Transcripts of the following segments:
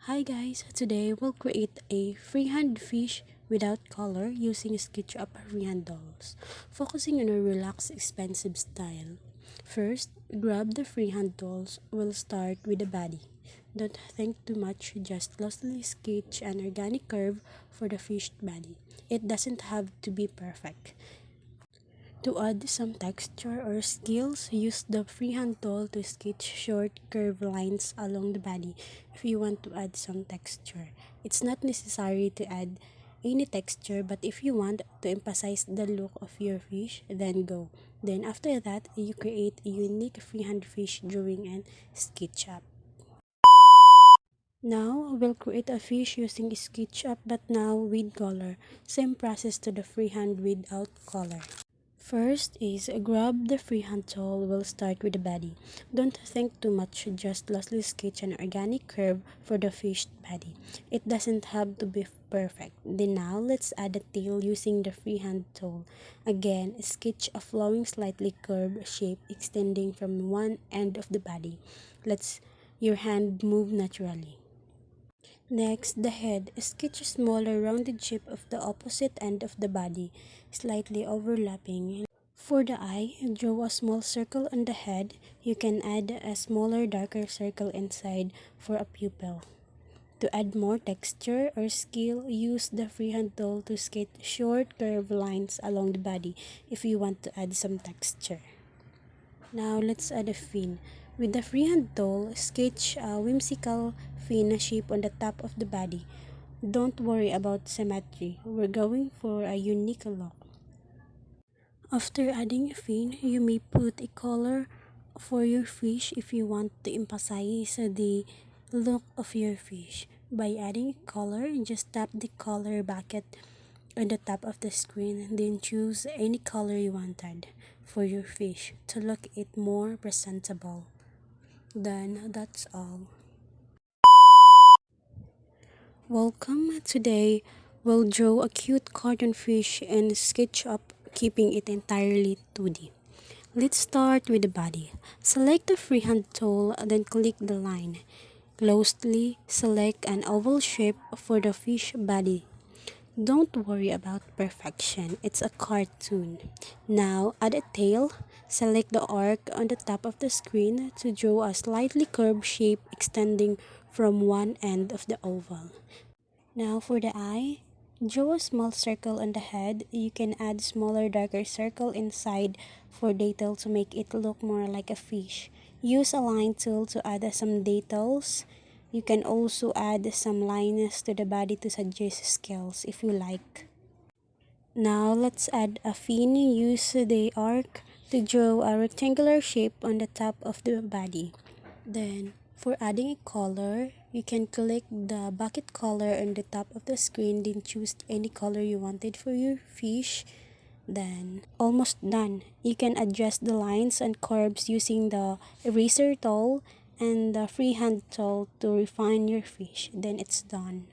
Hi guys, today we'll create a freehand fish without color using SketchUp freehand dolls, focusing on a relaxed, expensive style. First, grab the freehand dolls. We'll start with the body. Don't think too much, just loosely sketch an organic curve for the fish body. It doesn't have to be perfect. To add some texture or skills, use the freehand tool to sketch short curved lines along the body if you want to add some texture. It's not necessary to add any texture, but if you want to emphasize the look of your fish, then go. Then after that, you create a unique freehand fish drawing and SketchUp. Now, we'll create a fish using SketchUp but now with color. Same process to the freehand without color. First is grab the freehand tool. We'll start with the body. Don't think too much, just loosely sketch an organic curve for the fish body. It doesn't have to be perfect. Then now let's add a tail using the freehand tool. Again, sketch a flowing slightly curved shape extending from one end of the body. Let's your hand move naturally. Next, the head. Sketch a smaller rounded shape of the opposite end of the body, slightly overlapping. For the eye, draw a small circle on the head. You can add a smaller, darker circle inside for a pupil. To add more texture or skill, use the freehand tool to sketch short curved lines along the body if you want to add some texture. Now let's add a fin. With the freehand tool, sketch a whimsical fin shape on the top of the body. Don't worry about symmetry. We're going for a unique look. After adding a fin, you may put a color for your fish if you want to emphasize the look of your fish. By adding a color, just tap the color bucket on the top of the screen, then choose any color you wanted for your fish to look it more presentable. Then that's all. Welcome. Today we'll draw a cute cartoon fish and SketchUp, keeping it entirely 2D. Let's start with the body. Select the freehand tool, then click the line. Closely select an oval shape for the fish body. Don't worry about perfection, it's a cartoon. Now add a tail. Select the arc on the top of the screen to draw a slightly curved shape extending from one end of the oval. Now for the eye, draw a small circle on the head. You can add smaller darker circle inside for detail to make it look more like a fish. Use a line tool to add some details. You can also add some lines to the body to suggest scales if you like. Now let's add a fin. Use the arc to draw a rectangular shape on the top of the body. Then, for adding a color, you can click the bucket color on the top of the screen, then choose any color you wanted for your fish. Then, almost done. You can adjust the lines and curves using the eraser tool and the freehand tool to refine your fish. Then it's done.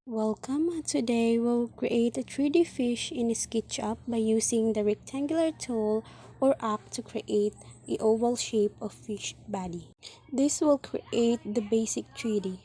Welcome! Today we'll create a 3D fish in SketchUp by using the rectangular tool or app to create a oval shape of fish body. This will create the basic 3D.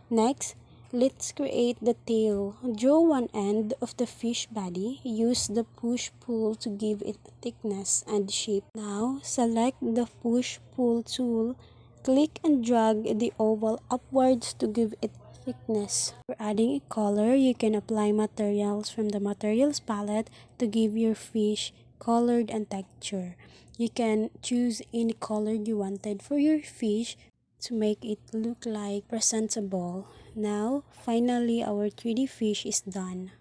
Next, let's create the tail. Draw one end of the fish body. Use the push-pull to give it thickness and shape. Now, select the push-pull tool. Click and drag the oval upwards to give it thickness. For adding a color, you can apply materials from the materials palette to give your fish colored and texture. You can choose any color you wanted for your fish to make it look like presentable. Now, finally, our 3D fish is done.